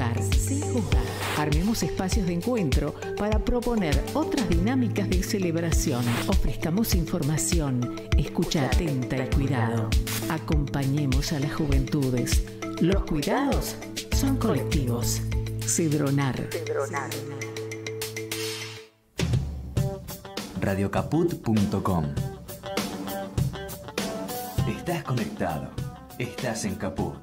juzgar, sin juzgar. Armemos espacios de encuentro para proponer otras dinámicas de celebración. Ofrezcamos información, escucha atenta y cuidado. Acompañemos a las juventudes. Los cuidados son colectivos. Cedronar. Radiocaput.com. Estás conectado. Estás en Caput.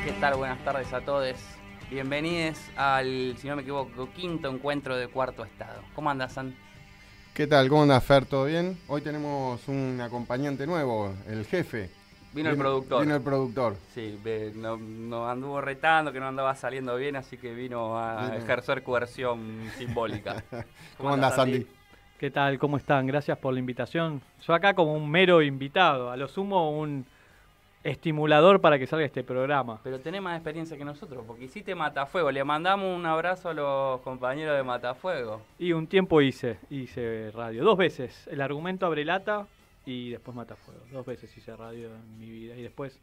¿Qué tal? Buenas tardes a todos. Bienvenidos al, si no me equivoco, quinto encuentro de Cuarto Estado. ¿Cómo andas, San? ¿Qué tal? ¿Cómo andas, Fer? ¿Todo bien? Hoy tenemos un acompañante nuevo, el jefe. Vino el productor. Vino el productor. Sí, nos anduvo retando que no andaba saliendo bien, así que vino a ejercer coerción simbólica. ¿Cómo andas, Sandy? ¿Qué tal? ¿Cómo están? Gracias por la invitación. Yo acá como un mero invitado, a lo sumo un estimulador para que salga este programa. Pero tenés más experiencia que nosotros, porque hiciste Matafuego. Le mandamos un abrazo a los compañeros de Matafuego. Y un tiempo hice radio. 2 veces. El Argumento Abre Lata y después Matafuego. 2 veces hice radio en mi vida. Y después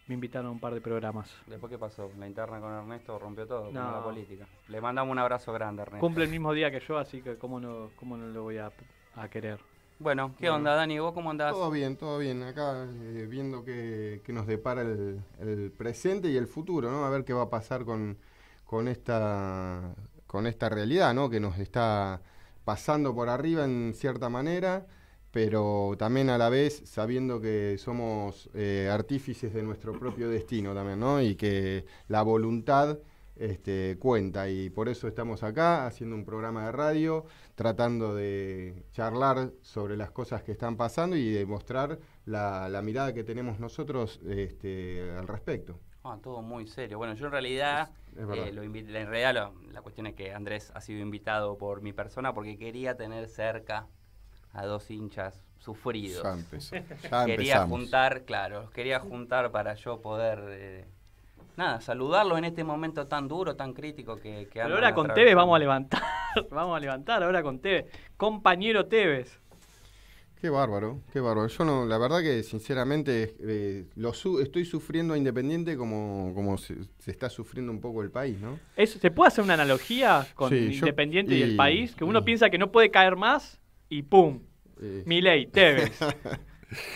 me invitaron a un par de programas. ¿Después qué pasó? La interna con Ernesto rompió todo, como la política. Le mandamos un abrazo grande, Ernesto. Cumple el mismo día que yo, así que cómo no lo voy a querer. Bueno, ¿qué onda, Dani? ¿Vos cómo andás? Todo bien. Acá viendo qué nos depara el presente y el futuro, ¿no? A ver qué va a pasar con esta realidad, ¿no? Que nos está pasando por arriba en cierta manera, pero también a la vez sabiendo que somos artífices de nuestro propio destino también, ¿no? Y que la voluntad cuenta, y por eso estamos acá haciendo un programa de radio, tratando de charlar sobre las cosas que están pasando y de mostrar la mirada que tenemos nosotros al respecto. Todo muy serio. Bueno, yo en realidad la cuestión es que Andrés ha sido invitado por mi persona porque quería tener cerca a 2 hinchas sufridos. Quería juntar para yo poder saludarlos en este momento tan duro, tan crítico que pero ahora con Tevez vamos a levantar ahora con Tevez. Compañero Tevez. Qué bárbaro. Yo la verdad que sinceramente estoy sufriendo a Independiente como se está sufriendo un poco el país, ¿no? ¿Se puede hacer una analogía con Independiente y el país? Que uno piensa que no puede caer más y ¡pum! Milei, Tevez.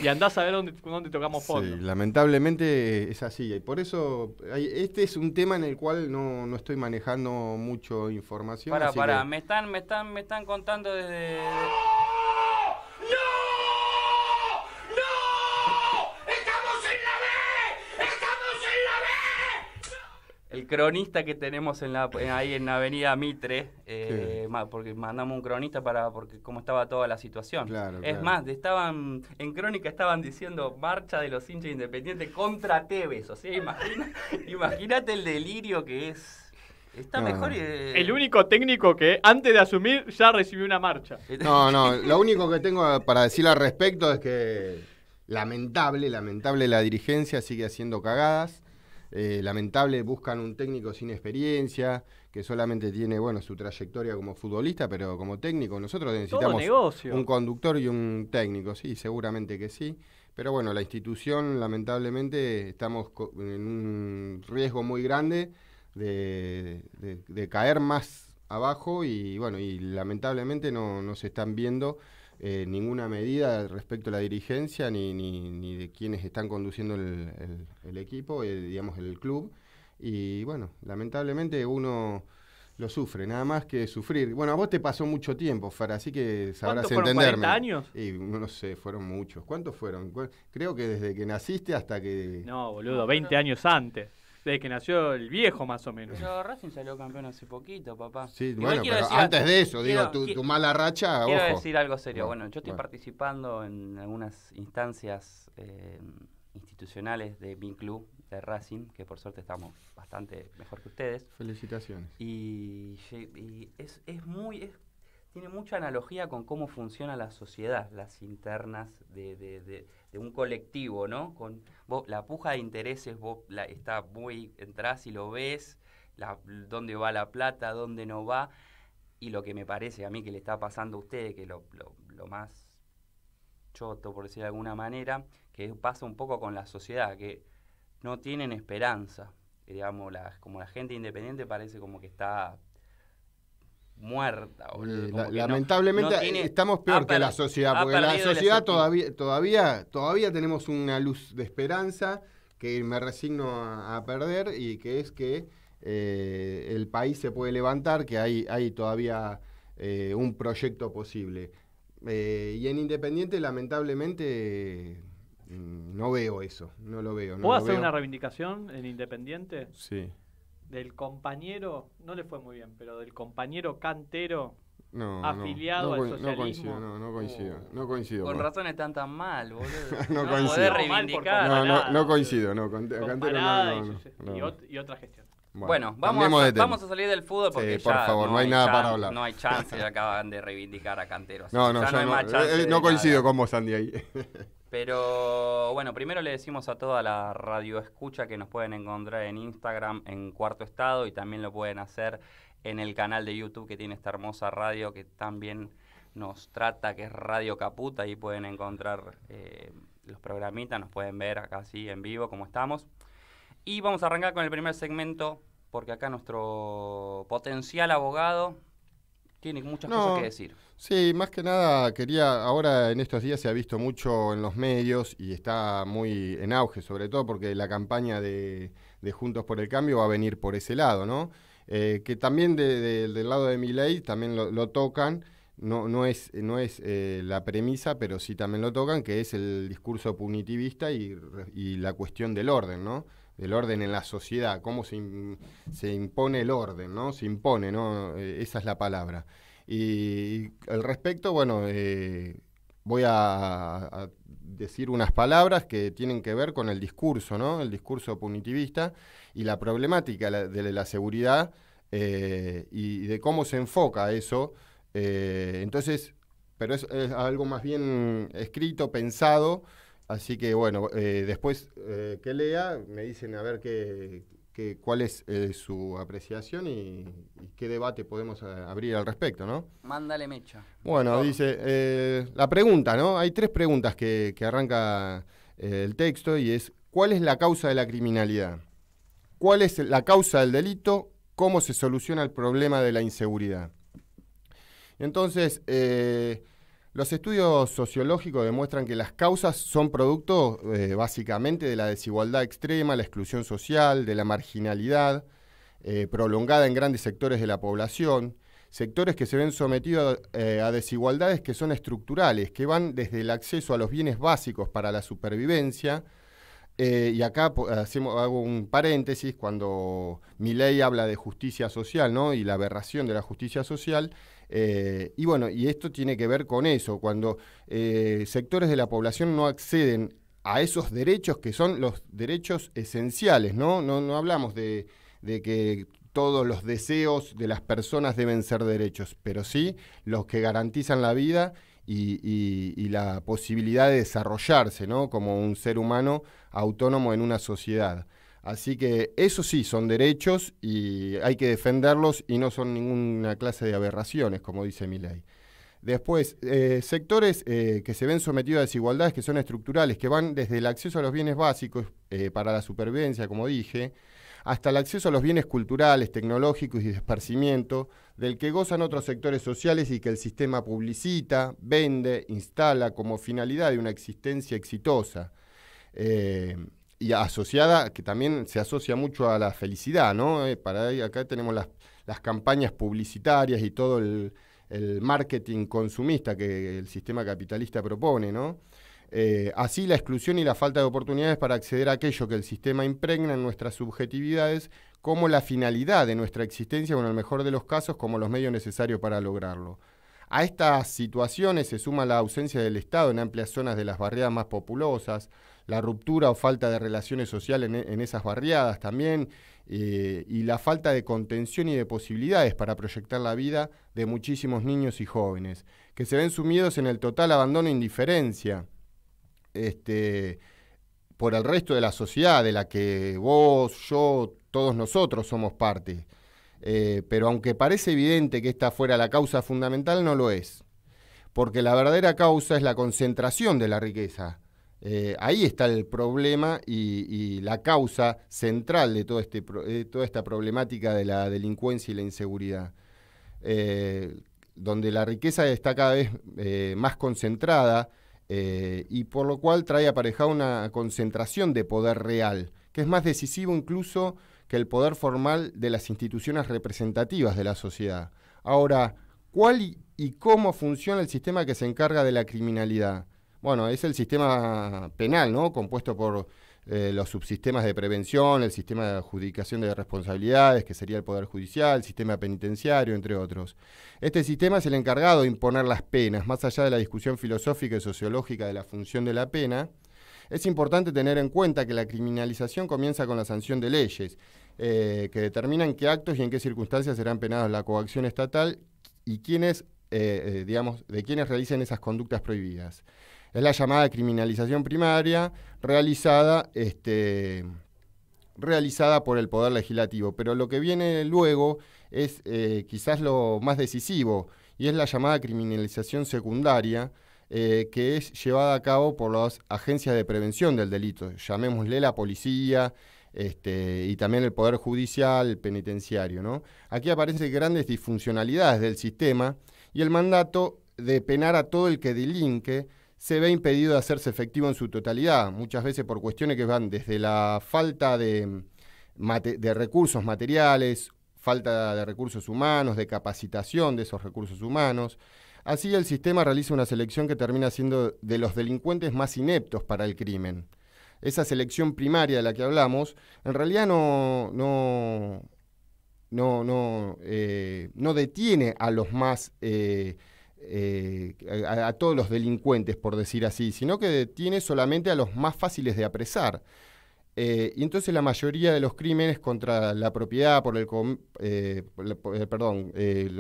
Y andás a ver dónde tocamos fondo. Sí, lamentablemente es así. Y por eso este es un tema en el cual no estoy manejando mucho información. Pará, me están contando desde... El cronista que tenemos ahí en la avenida Mitre, porque mandamos un cronista porque cómo estaba toda la situación. Claro. Más, en Crónica estaban diciendo marcha de los hinchas independientes contra Tevez. O sea, imagínate el delirio que es. Está mejor. El único técnico que antes de asumir ya recibió una marcha. No, lo único que tengo para decir al respecto es que lamentable la dirigencia sigue haciendo cagadas. lamentable, buscan un técnico sin experiencia, que solamente tiene, su trayectoria como futbolista, pero como técnico. Nosotros necesitamos un conductor y un técnico, sí, seguramente que sí. Pero bueno, la institución, lamentablemente, estamos en un riesgo muy grande de caer más abajo y lamentablemente no se están viendo ninguna medida respecto a la dirigencia ni de quienes están conduciendo el equipo, digamos el club. Y lamentablemente uno lo sufre, nada más que sufrir. Bueno, a vos te pasó mucho tiempo, Fara, así que sabrás entenderme. ¿40 años? Y no sé, fueron muchos. ¿Cuántos fueron? Creo que desde que naciste hasta que... No, boludo, 20 años antes. Desde que nació el viejo, más o menos. Pero Racing salió campeón hace poquito, papá. Sí, pero antes de eso, tu mala racha, quiero ojo. decir algo serio. Bueno, yo estoy participando en algunas instancias institucionales de mi club, de Racing, que por suerte estamos bastante mejor que ustedes. Felicitaciones. Y tiene mucha analogía con cómo funciona la sociedad, las internas de un colectivo, ¿no? Con la puja de intereses, está muy, entrás y lo ves, dónde va la plata, dónde no va, y lo que me parece a mí que le está pasando a ustedes, que lo más choto, por decir de alguna manera, que pasa un poco con la sociedad, que no tienen esperanza, digamos, como la gente independiente parece como que está muerta. Lamentablemente estamos peor que la sociedad, porque la sociedad todavía tenemos una luz de esperanza que me resigno a perder, y que es que el país se puede levantar, que hay todavía un proyecto posible. Y en Independiente, lamentablemente, no veo eso, no lo veo. ¿Puedo hacer una reivindicación en Independiente? Sí. Del compañero, no le fue muy bien, pero del compañero Cantero afiliado al socialismo. No coincido. Con razón están tan mal, boludo. No coincido. Podés reivindicar. No coincido. Cantero y otra gestión. Bueno, vamos a salir del fútbol porque por favor, no hay nada para hablar. No hay chance, acaban de reivindicar a Cantero. No coincido con vos, Andy, ahí. Pero bueno, primero le decimos a toda la radio escucha que nos pueden encontrar en Instagram en Cuarto Estado, y también lo pueden hacer en el canal de YouTube que tiene esta hermosa radio que también nos trata, que es Radio Caput. Ahí pueden encontrar los programitas, nos pueden ver acá así en vivo como estamos. Y vamos a arrancar con el primer segmento, porque acá nuestro potencial abogado tiene muchas cosas que decir. Sí, más que nada ahora en estos días se ha visto mucho en los medios y está muy en auge, sobre todo porque la campaña de Juntos por el Cambio va a venir por ese lado, ¿no? Que también del lado de Milei también lo tocan, no es la premisa, pero sí también lo tocan, que es el discurso punitivista y la cuestión del orden, ¿no? Del orden en la sociedad, cómo se impone el orden, ¿no? Se impone, ¿no? Esa es la palabra. Y al respecto, voy a decir unas palabras que tienen que ver con el discurso, ¿no? El discurso punitivista y la problemática de la seguridad y de cómo se enfoca eso. Entonces, pero es algo más bien escrito, pensado. Así que después que lea, me dicen a ver cuál es su apreciación y qué debate podemos abrir al respecto, ¿no? Mándale mecha. Bueno, dice, la pregunta, ¿no? Hay 3 preguntas que arranca el texto, y es: ¿cuál es la causa de la criminalidad? ¿Cuál es la causa del delito? ¿Cómo se soluciona el problema de la inseguridad? Entonces, los estudios sociológicos demuestran que las causas son producto básicamente de la desigualdad extrema, la exclusión social, de la marginalidad prolongada en grandes sectores de la población, sectores que se ven sometidos a desigualdades que son estructurales, que van desde el acceso a los bienes básicos para la supervivencia. Y acá hago un paréntesis cuando Milei habla de justicia social, ¿no? Y la aberración de la justicia social. Y esto tiene que ver con eso, cuando sectores de la población no acceden a esos derechos que son los derechos esenciales, ¿no? No hablamos de que todos los deseos de las personas deben ser derechos, pero sí los que garantizan la vida y la posibilidad de desarrollarse, ¿no? Como un ser humano autónomo en una sociedad. Así que eso sí, son derechos y hay que defenderlos y no son ninguna clase de aberraciones, como dice Milei. Después, sectores que se ven sometidos a desigualdades que son estructurales, que van desde el acceso a los bienes básicos para la supervivencia, como dije, hasta el acceso a los bienes culturales, tecnológicos y de esparcimiento, del que gozan otros sectores sociales y que el sistema publicita, vende, instala como finalidad de una existencia exitosa. Y asociada, que también se asocia mucho a la felicidad, ¿no? Acá tenemos las campañas publicitarias y todo el marketing consumista que el sistema capitalista propone, ¿no? Así la exclusión y la falta de oportunidades para acceder a aquello que el sistema impregna en nuestras subjetividades como la finalidad de nuestra existencia o en el mejor de los casos como los medios necesarios para lograrlo. A estas situaciones se suma la ausencia del Estado en amplias zonas de las barriadas más populosas, la ruptura o falta de relaciones sociales en esas barriadas también, y la falta de contención y de posibilidades para proyectar la vida de muchísimos niños y jóvenes, que se ven sumidos en el total abandono e indiferencia por el resto de la sociedad, de la que vos, yo, todos nosotros somos parte. Pero aunque parece evidente que esta fuera la causa fundamental, no lo es, porque la verdadera causa es la concentración de la riqueza. Ahí está el problema y la causa central de toda esta problemática de la delincuencia y la inseguridad, donde la riqueza está cada vez más concentrada y por lo cual trae aparejada una concentración de poder real, que es más decisivo incluso que el poder formal de las instituciones representativas de la sociedad. Ahora, ¿cuál y cómo funciona el sistema que se encarga de la criminalidad? Bueno, es el sistema penal, ¿no? Compuesto por los subsistemas de prevención, el sistema de adjudicación de responsabilidades, que sería el Poder Judicial, el sistema penitenciario, entre otros. Este sistema es el encargado de imponer las penas, más allá de la discusión filosófica y sociológica de la función de la pena. Es importante tener en cuenta que la criminalización comienza con la sanción de leyes, que determinan qué actos y en qué circunstancias serán penados la coacción estatal y quiénes, de quienes realicen esas conductas prohibidas. Es la llamada criminalización primaria realizada por el Poder Legislativo, pero lo que viene luego es quizás lo más decisivo, y es la llamada criminalización secundaria, que es llevada a cabo por las agencias de prevención del delito, llamémosle la policía, y también el Poder Judicial, el penitenciario, ¿no? Aquí aparecen grandes disfuncionalidades del sistema, y el mandato de penar a todo el que delinque se ve impedido de hacerse efectivo en su totalidad, muchas veces por cuestiones que van desde la falta de recursos materiales, falta de recursos humanos, de capacitación de esos recursos humanos. Así el sistema realiza una selección que termina siendo de los delincuentes más ineptos para el crimen. Esa selección primaria de la que hablamos, en realidad no detiene a los más... a todos los delincuentes, por decir así, sino que detiene solamente a los más fáciles de apresar. Y entonces la mayoría de los crímenes contra la propiedad, la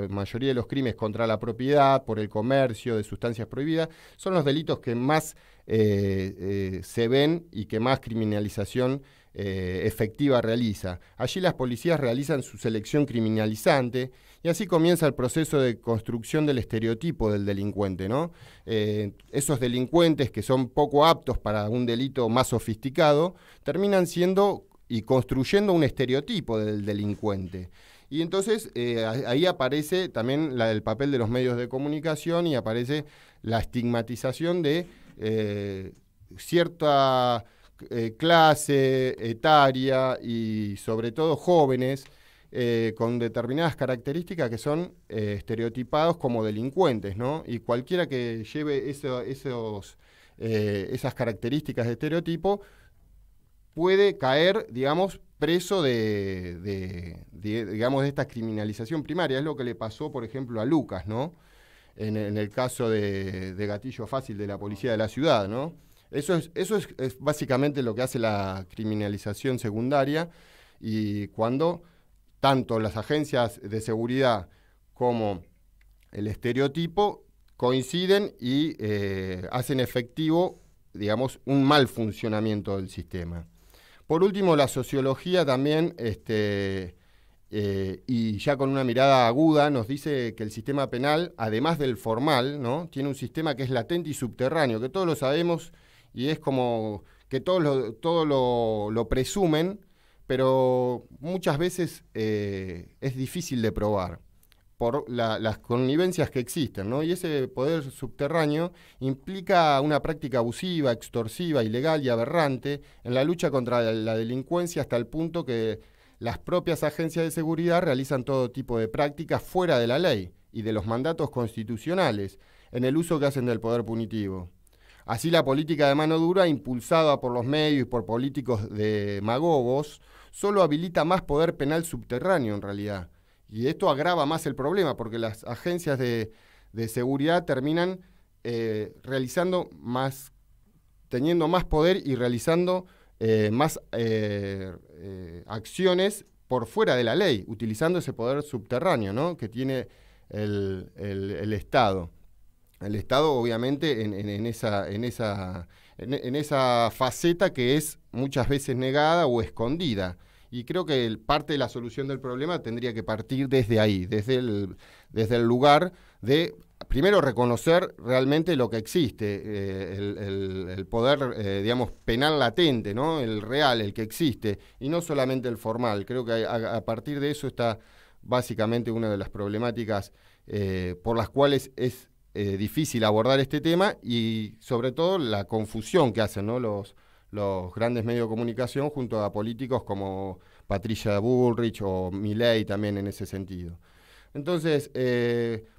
mayoría de los crímenes contra la propiedad, por el comercio de sustancias prohibidas, son los delitos que más se ven y que más criminalización efectiva realiza. Allí las policías realizan su selección criminalizante y así comienza el proceso de construcción del estereotipo del delincuente, ¿no? Esos delincuentes que son poco aptos para un delito más sofisticado terminan siendo y construyendo un estereotipo del delincuente. Y entonces ahí aparece también el papel de los medios de comunicación y aparece la estigmatización de cierta clase etaria y sobre todo jóvenes con determinadas características que son estereotipados como delincuentes, ¿no? Y cualquiera que lleve esas características de estereotipo puede caer, digamos, preso de esta criminalización primaria. Es lo que le pasó, por ejemplo, a Lucas, ¿no? En el caso de Gatillo Fácil de la policía de la ciudad, ¿no? Eso es básicamente lo que hace la criminalización secundaria, y cuando tanto las agencias de seguridad como el estereotipo coinciden y hacen efectivo, digamos, un mal funcionamiento del sistema. Por último, la sociología también, y ya con una mirada aguda, nos dice que el sistema penal, además del formal, ¿no?, tiene un sistema que es latente y subterráneo, que todos lo sabemos y es como que todos lo presumen, pero muchas veces es difícil de probar por las connivencias que existen, ¿no? Y ese poder subterráneo implica una práctica abusiva, extorsiva, ilegal y aberrante en la lucha contra la delincuencia, hasta el punto que las propias agencias de seguridad realizan todo tipo de prácticas fuera de la ley y de los mandatos constitucionales en el uso que hacen del poder punitivo. Así, la política de mano dura, impulsada por los medios y por políticos demagogos, solo habilita más poder penal subterráneo en realidad. Y esto agrava más el problema, porque las agencias de seguridad terminan teniendo más poder y realizando más acciones por fuera de la ley, utilizando ese poder subterráneo, ¿no?, que tiene el Estado. El Estado, obviamente, en esa faceta que es muchas veces negada o escondida. Y creo que parte de la solución del problema tendría que partir desde ahí, desde el lugar de, primero, reconocer realmente lo que existe, el poder, digamos, penal latente, ¿no?, el real, el que existe, y no solamente el formal. Creo que a partir de eso está básicamente una de las problemáticas por las cuales es difícil abordar este tema, y sobre todo la confusión que hacen, ¿no?, los grandes medios de comunicación junto a políticos como Patricia Bullrich o Milei también en ese sentido. Entonces,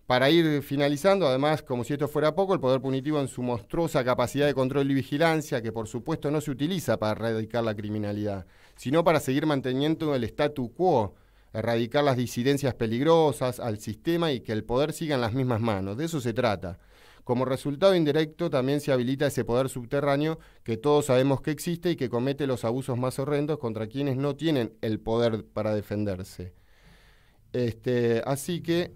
para ir finalizando, además, como si esto fuera poco, el poder punitivo en su monstruosa capacidad de control y vigilancia, que por supuesto no se utiliza para erradicar la criminalidad, sino para seguir manteniendo el statu quo, erradicar las disidencias peligrosas al sistema y que el poder siga en las mismas manos. De eso se trata. Como resultado indirecto también se habilita ese poder subterráneo que todos sabemos que existe y que comete los abusos más horrendos contra quienes no tienen el poder para defenderse. Así que,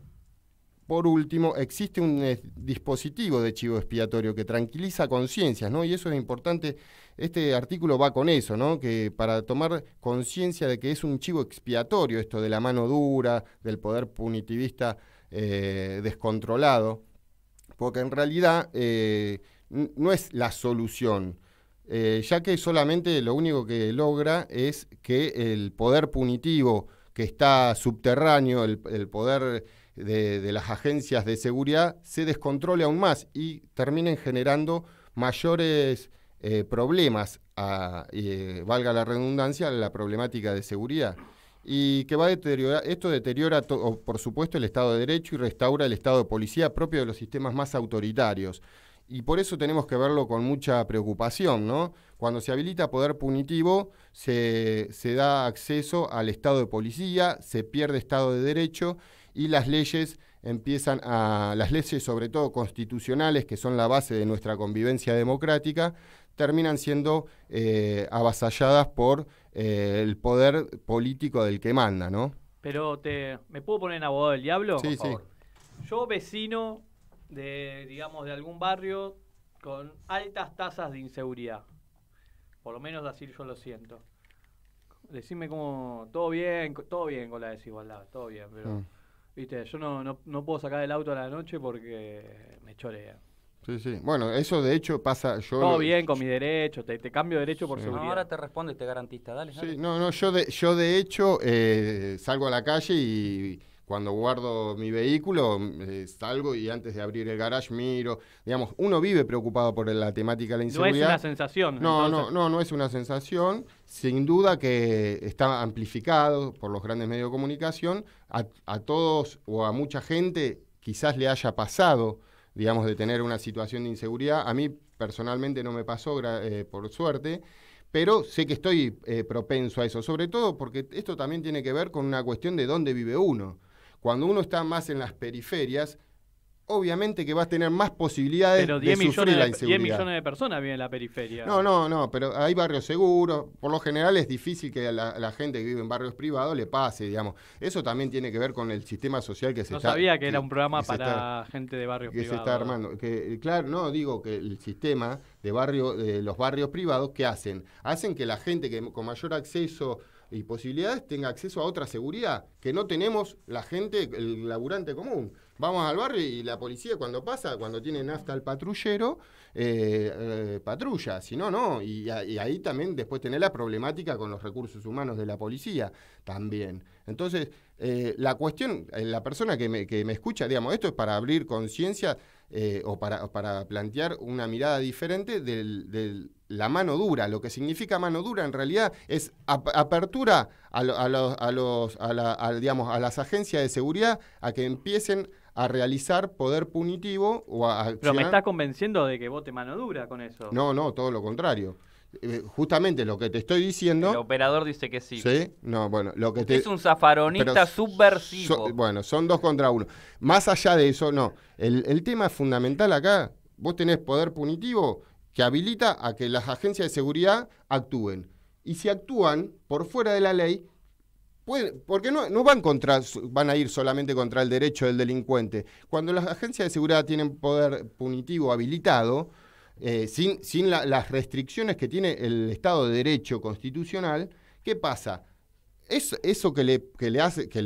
por último, existe un dispositivo de chivo expiatorio que tranquiliza conciencias, ¿no? Y eso es importante. Este artículo va con eso, ¿no?, que para tomar conciencia de que es un chivo expiatorio esto de la mano dura, del poder punitivista descontrolado, porque en realidad no es la solución, ya que solamente lo único que logra es que el poder punitivo que está subterráneo, el poder de las agencias de seguridad, se descontrole aún más y terminen generando mayores problemas, valga la redundancia, la problemática de seguridad. Y que va a deteriorar, esto deteriora, por supuesto, el Estado de Derecho y restaura el Estado de policía propio de los sistemas más autoritarios. Y por eso tenemos que verlo con mucha preocupación, ¿no? Cuando se habilita poder punitivo, se da acceso al Estado de policía, se pierde Estado de Derecho y las leyes las leyes, sobre todo constitucionales, que son la base de nuestra convivencia democrática, terminan siendo avasalladas por el poder político del que manda, ¿no? Pero ¿me puedo poner en abogado del diablo? Sí, por favor. Yo, vecino de algún barrio con altas tasas de inseguridad, por lo menos así yo lo siento. Decime cómo, todo bien con la desigualdad, todo bien, pero viste, yo no puedo sacar el auto a la noche porque me chorea. Sí, sí. Bueno, eso de hecho pasa. Todo bien con mi derecho, te cambio derecho por seguridad. No, ahora te responde este garantista, dale. Sí, no, yo de hecho salgo a la calle y cuando guardo mi vehículo salgo y antes de abrir el garage miro. Digamos, uno vive preocupado por la temática de la inseguridad. No es una sensación. No es una sensación. Sin duda que está amplificado por los grandes medios de comunicación. A todos o a mucha gente quizás le haya pasado, digamos, de tener una situación de inseguridad. A mí personalmente no me pasó, por suerte, pero sé que estoy propenso a eso, sobre todo porque esto también tiene que ver con una cuestión de dónde vive uno. Cuando uno está más en las periferias, obviamente que vas a tener más posibilidades de sufrir la inseguridad. 10 millones de personas viven en la periferia. No, pero hay barrios seguros. Por lo general es difícil que a la gente que vive en barrios privados le pase, digamos. Eso también tiene que ver con el sistema social que se está... No sabía que era un programa para gente de barrios privados. Que se está armando. Claro, no, digo que el sistema de los barrios privados, ¿qué hacen? Hacen que la gente que con mayor acceso y posibilidades tenga acceso a otra seguridad que no tenemos la gente, el laburante común. Vamos al barrio y la policía cuando tiene nafta al patrullero, patrulla, si no, no. Y ahí también después tenés la problemática con los recursos humanos de la policía también. Entonces, la cuestión, la persona que me escucha, digamos, esto es para abrir conciencia o para plantear una mirada diferente de la mano dura. Lo que significa mano dura en realidad es apertura a las agencias de seguridad a que empiecen a realizar poder punitivo o a accionar. Pero me estás convenciendo de que vote mano dura con eso. No, todo lo contrario. Justamente lo que te estoy diciendo... El operador dice que sí. ¿Sí? No, bueno, lo que es un zafaronista subversivo. Bueno, son 2 contra 1. Más allá de eso, no. El tema fundamental acá, vos tenés poder punitivo que habilita a que las agencias de seguridad actúen. Y si actúan por fuera de la ley, porque no van a ir solamente contra el derecho del delincuente. Cuando las agencias de seguridad tienen poder punitivo habilitado, sin las restricciones que tiene el Estado de Derecho constitucional, ¿qué pasa? Eso que le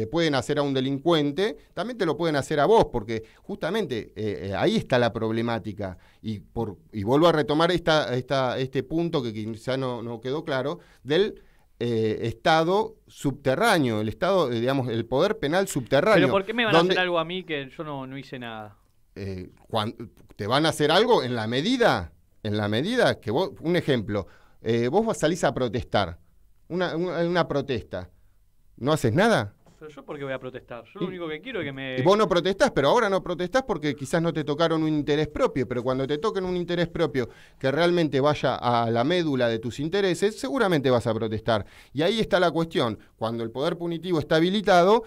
pueden hacer a un delincuente, también te lo pueden hacer a vos, porque justamente ahí está la problemática. Y vuelvo a retomar este punto que quizá no quedó claro, del Estado subterráneo, el Estado, digamos, el poder penal subterráneo. ¿Pero por qué me van a hacer algo a mí que yo no hice nada? Te van a hacer algo en la medida que vos, un ejemplo, vos salís a protestar, una protesta, ¿no haces nada? Pero yo, ¿por qué voy a protestar? Yo lo único que quiero es que me... Y vos no protestás, pero ahora no protestás porque quizás no te tocaron un interés propio, pero cuando te toquen un interés propio que realmente vaya a la médula de tus intereses, seguramente vas a protestar. Y ahí está la cuestión, cuando el poder punitivo está habilitado,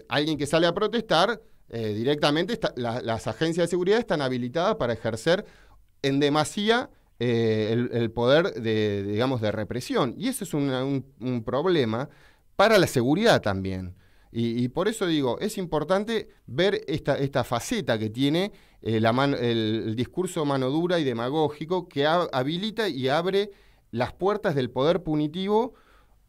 alguien que sale a protestar, directamente las agencias de seguridad están habilitadas para ejercer en demasía el poder de represión. Y eso es un problema para la seguridad también. Y por eso digo, es importante ver esta faceta que tiene el discurso mano dura y demagógico que habilita y abre las puertas del poder punitivo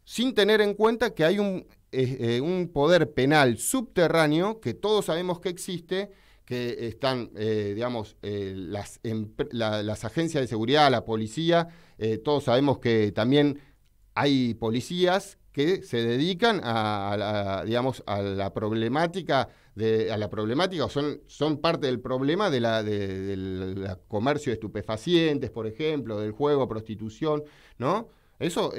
sin tener en cuenta que hay un poder penal subterráneo que todos sabemos que existe, que están, las agencias de seguridad, la policía, todos sabemos que también hay policías que se dedican a la problemática, o son parte del problema del comercio de estupefacientes, por ejemplo, del juego, prostitución, ¿no? Eso,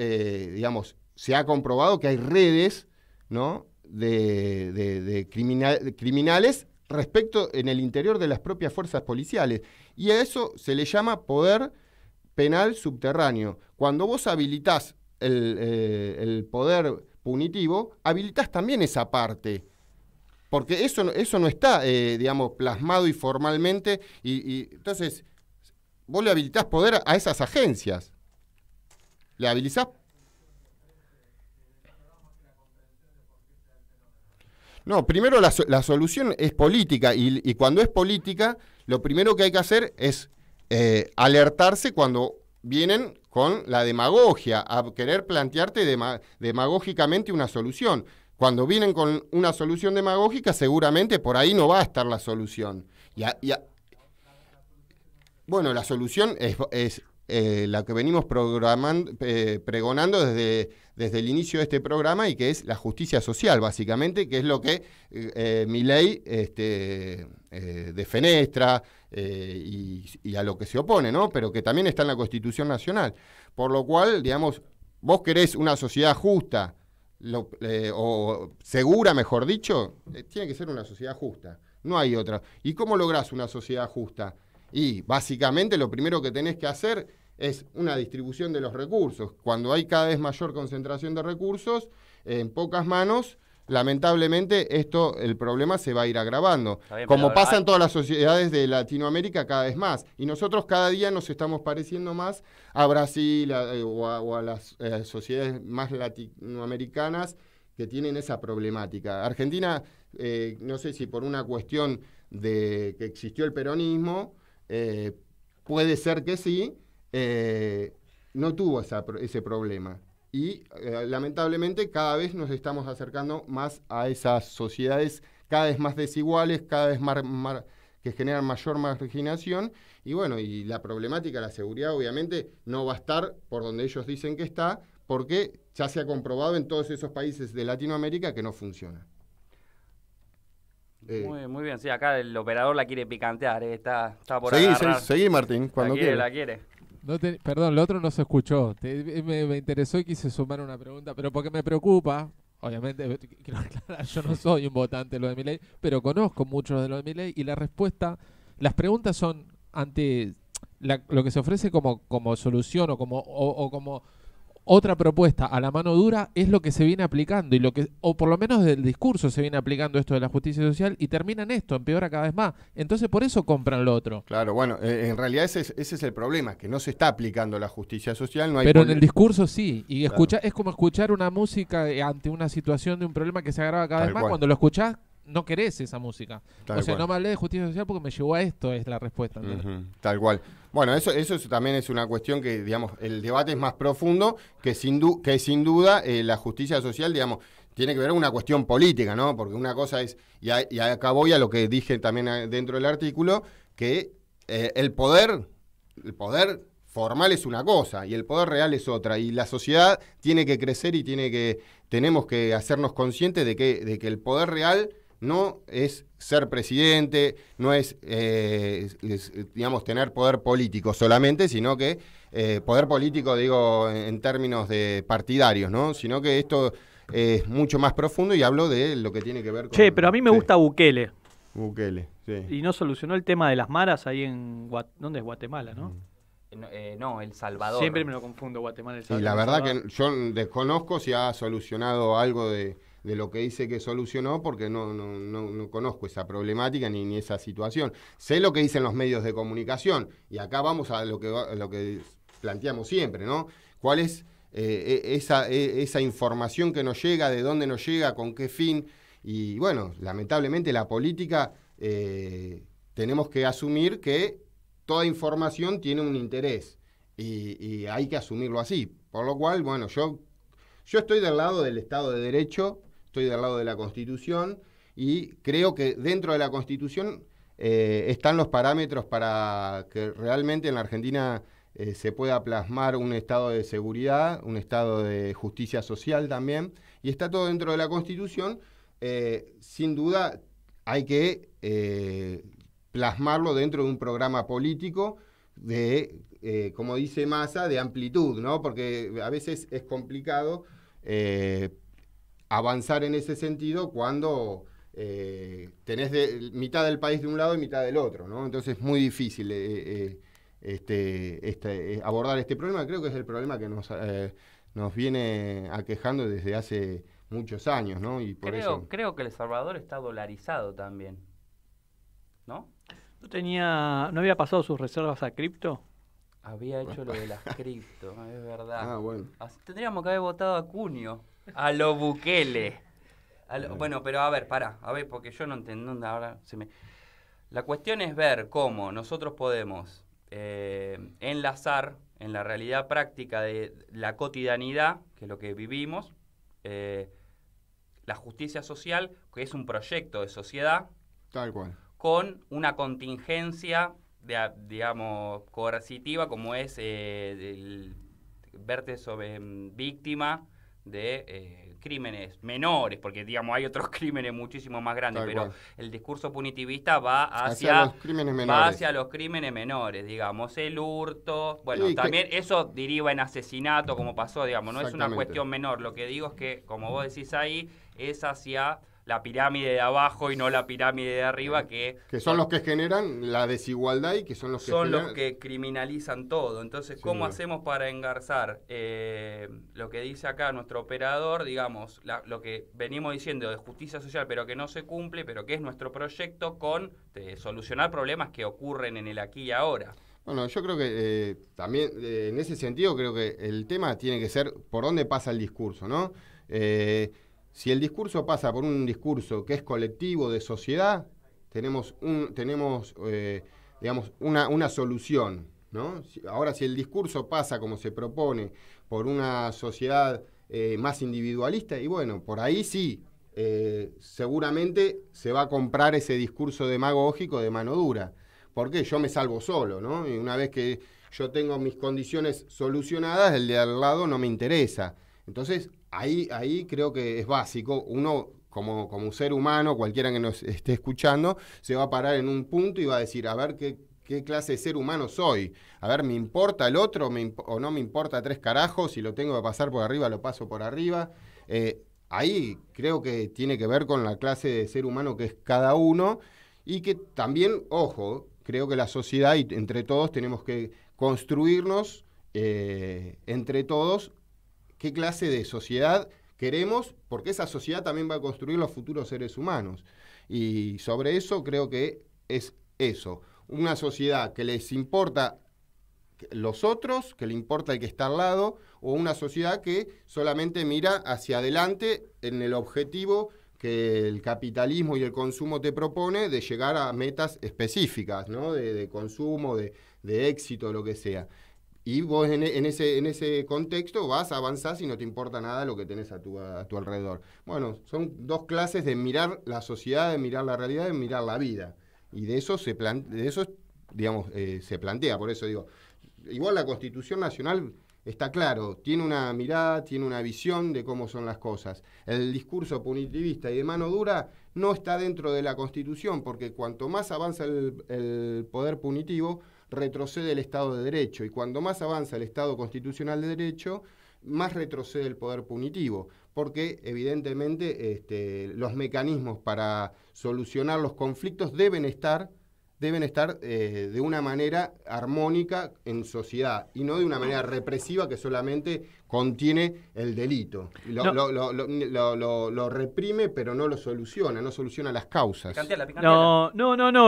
se ha comprobado que hay redes, ¿no?, de criminales respecto en el interior de las propias fuerzas policiales. Y a eso se le llama poder penal subterráneo. Cuando vos habilitás el poder punitivo, habilitás también esa parte. Porque eso no está, plasmado y formalmente. Y entonces, vos le habilitás poder a esas agencias. Le habilitás. No, primero la solución es política. Y cuando es política, lo primero que hay que hacer es alertarse cuando vienen con la demagogia, a querer plantearte demagógicamente una solución. Cuando vienen con una solución demagógica, seguramente por ahí no va a estar la solución. Bueno, la solución es la que venimos pregonando desde el inicio de este programa, y que es la justicia social, básicamente, que es lo que Milei defenestra y a lo que se opone, ¿no? Pero que también está en la Constitución Nacional. Por lo cual, vos querés una sociedad justa, o segura, mejor dicho, tiene que ser una sociedad justa, no hay otra. ¿Y cómo lográs una sociedad justa? Y básicamente lo primero que tenés que hacer es una distribución de los recursos. Cuando hay cada vez mayor concentración de recursos en pocas manos, lamentablemente el problema se va a ir agravando, bien, como pasa en todas las sociedades de Latinoamérica cada vez más, y nosotros cada día nos estamos pareciendo más a Brasil o a las sociedades más latinoamericanas que tienen esa problemática. Argentina, no sé si por una cuestión de que existió el peronismo, puede ser que sí, no tuvo ese problema. Y lamentablemente cada vez nos estamos acercando más a esas sociedades cada vez más desiguales, cada vez más que generan mayor marginación. Y bueno, y la problemática de la seguridad obviamente no va a estar por donde ellos dicen que está, porque ya se ha comprobado en todos esos países de Latinoamérica que no funciona. Muy bien, sí, acá el operador la quiere picantear, está por agarrar. Seguí, Martín, cuando quieras. La quiere. Perdón, lo otro no se escuchó. Me interesó y quise sumar una pregunta, pero porque me preocupa, obviamente, quiero aclarar, yo no soy un votante de lo de Milei, pero conozco mucho de lo de Milei y las preguntas son ante lo que se ofrece como solución o como otra propuesta a la mano dura es lo que se viene aplicando o por lo menos del discurso se viene aplicando esto de la justicia social y termina en esto, empeora cada vez más. Entonces por eso compran lo otro. Claro, bueno, en realidad ese es el problema, que no se está aplicando la justicia social. No hay pero en el discurso sí, y claro. Es como escuchar una música ante una situación de un problema que se agrava cada vez más, cuando lo escuchás no querés esa música. No me hablé de justicia social porque me llevó a esto, es la respuesta. Tal cual. Bueno, eso también es una cuestión que, digamos, el debate es más profundo, que sin duda la justicia social, digamos, tiene que ver con una cuestión política, ¿no? Porque una cosa es, y acá voy a lo que dije también dentro del artículo, que el poder formal es una cosa y el poder real es otra, y la sociedad tiene que crecer y tenemos que hacernos conscientes de que el poder real no es ser presidente, no es digamos, tener poder político solamente, sino que poder político, digo, en términos de partidarios, ¿no? Sino que esto es mucho más profundo y hablo de lo que tiene que ver con... pero a mí me gusta Bukele. Bukele, sí. Y no solucionó el tema de las maras ahí en... ¿Dónde es? Guatemala, ¿no? No, El Salvador. Siempre me lo confundo, Guatemala, El Salvador. Y la verdad que yo desconozco si ha solucionado algo de lo que dice que solucionó, porque no conozco esa problemática ni esa situación. Sé lo que dicen los medios de comunicación, y acá vamos a lo que planteamos siempre, ¿no? ¿Cuál es esa información que nos llega, de dónde nos llega, con qué fin? Y bueno, lamentablemente la política tenemos que asumir que toda información tiene un interés, y hay que asumirlo así. Por lo cual, bueno, yo estoy del lado del Estado de Derecho, estoy del lado de la Constitución, y creo que dentro de la Constitución están los parámetros para que realmente en la Argentina se pueda plasmar un estado de seguridad, un estado de justicia social también, y está todo dentro de la Constitución. Sin duda hay que plasmarlo dentro de un programa político de, como dice Massa, de amplitud, ¿no? Porque a veces es complicado avanzar en ese sentido cuando tenés mitad del país de un lado y mitad del otro, ¿no? Entonces es muy difícil abordar este problema. Creo que es el problema que nos viene aquejando desde hace muchos años, ¿no? Y creo que El Salvador está dolarizado también, ¿no? ¿No había pasado sus reservas a cripto? Había hecho lo de las cripto, es verdad. Ah, bueno. Tendríamos que haber votado a Cunio, a lo Bukele. Bueno, pero a ver, porque yo no entiendo, ahora La cuestión es ver cómo nosotros podemos enlazar en la realidad práctica de la cotidianidad, que es lo que vivimos, la justicia social, que es un proyecto de sociedad, tal cual, con una contingencia, digamos, coercitiva, como es verte sobre víctima de crímenes menores, porque, digamos, hay otros crímenes muchísimo más grandes, pero el discurso punitivista va hacia los crímenes menores, digamos, el hurto, bueno, sí, también eso deriva en asesinato, como pasó, digamos, no es una cuestión menor. Lo que digo es que, como vos decís ahí, es hacia la pirámide de abajo y no la pirámide de arriba, que son los que generan la desigualdad y que son los que criminalizan todo. Entonces, ¿cómo hacemos para engarzar lo que dice acá nuestro operador, digamos, lo que venimos diciendo de justicia social, pero que no se cumple, pero que es nuestro proyecto, con solucionar problemas que ocurren en el aquí y ahora? Bueno, yo creo que también en ese sentido creo que el tema tiene que ser por dónde pasa el discurso, ¿no? Si el discurso pasa por un discurso que es colectivo, de sociedad, tenemos digamos, una solución, ¿no? Ahora, si el discurso pasa como se propone por una sociedad más individualista, y bueno, por ahí sí, seguramente se va a comprar ese discurso demagógico de mano dura, porque yo me salvo solo, ¿no? Y una vez que yo tengo mis condiciones solucionadas, el de al lado no me interesa. Entonces, ahí creo que es básico. Uno, como ser humano, cualquiera que nos esté escuchando, se va a parar en un punto y va a decir, a ver qué clase de ser humano soy. A ver, ¿me importa el otro o no me importa 3 carajos? Si lo tengo que pasar por arriba, lo paso por arriba. Ahí creo que tiene que ver con la clase de ser humano que es cada uno, y que también, ojo, creo que la sociedad y entre todos tenemos que construirnos entre todos qué clase de sociedad queremos, porque esa sociedad también va a construir los futuros seres humanos. Y sobre eso creo que es eso, una sociedad que les importa los otros, que le importa el que está al lado, o una sociedad que solamente mira hacia adelante en el objetivo que el capitalismo y el consumo te propone, de llegar a metas específicas, ¿no? De consumo, de éxito, lo que sea. Y vos en ese contexto vas a avanzar si no te importa nada lo que tenés a tu alrededor. Bueno, son 2 clases de mirar la sociedad, de mirar la realidad, de mirar la vida. Y de eso se plantea. Por eso digo, igual la Constitución Nacional está claro, tiene una mirada, tiene una visión de cómo son las cosas. El discurso punitivista y de mano dura no está dentro de la Constitución, porque cuanto más avanza el poder punitivo, retrocede el Estado de Derecho, y cuando más avanza el Estado constitucional de Derecho, más retrocede el poder punitivo, porque evidentemente los mecanismos para solucionar los conflictos deben estar de una manera armónica en sociedad, y no de una manera represiva que solamente contiene el delito. Lo reprime, pero no lo soluciona, no soluciona las causas. No,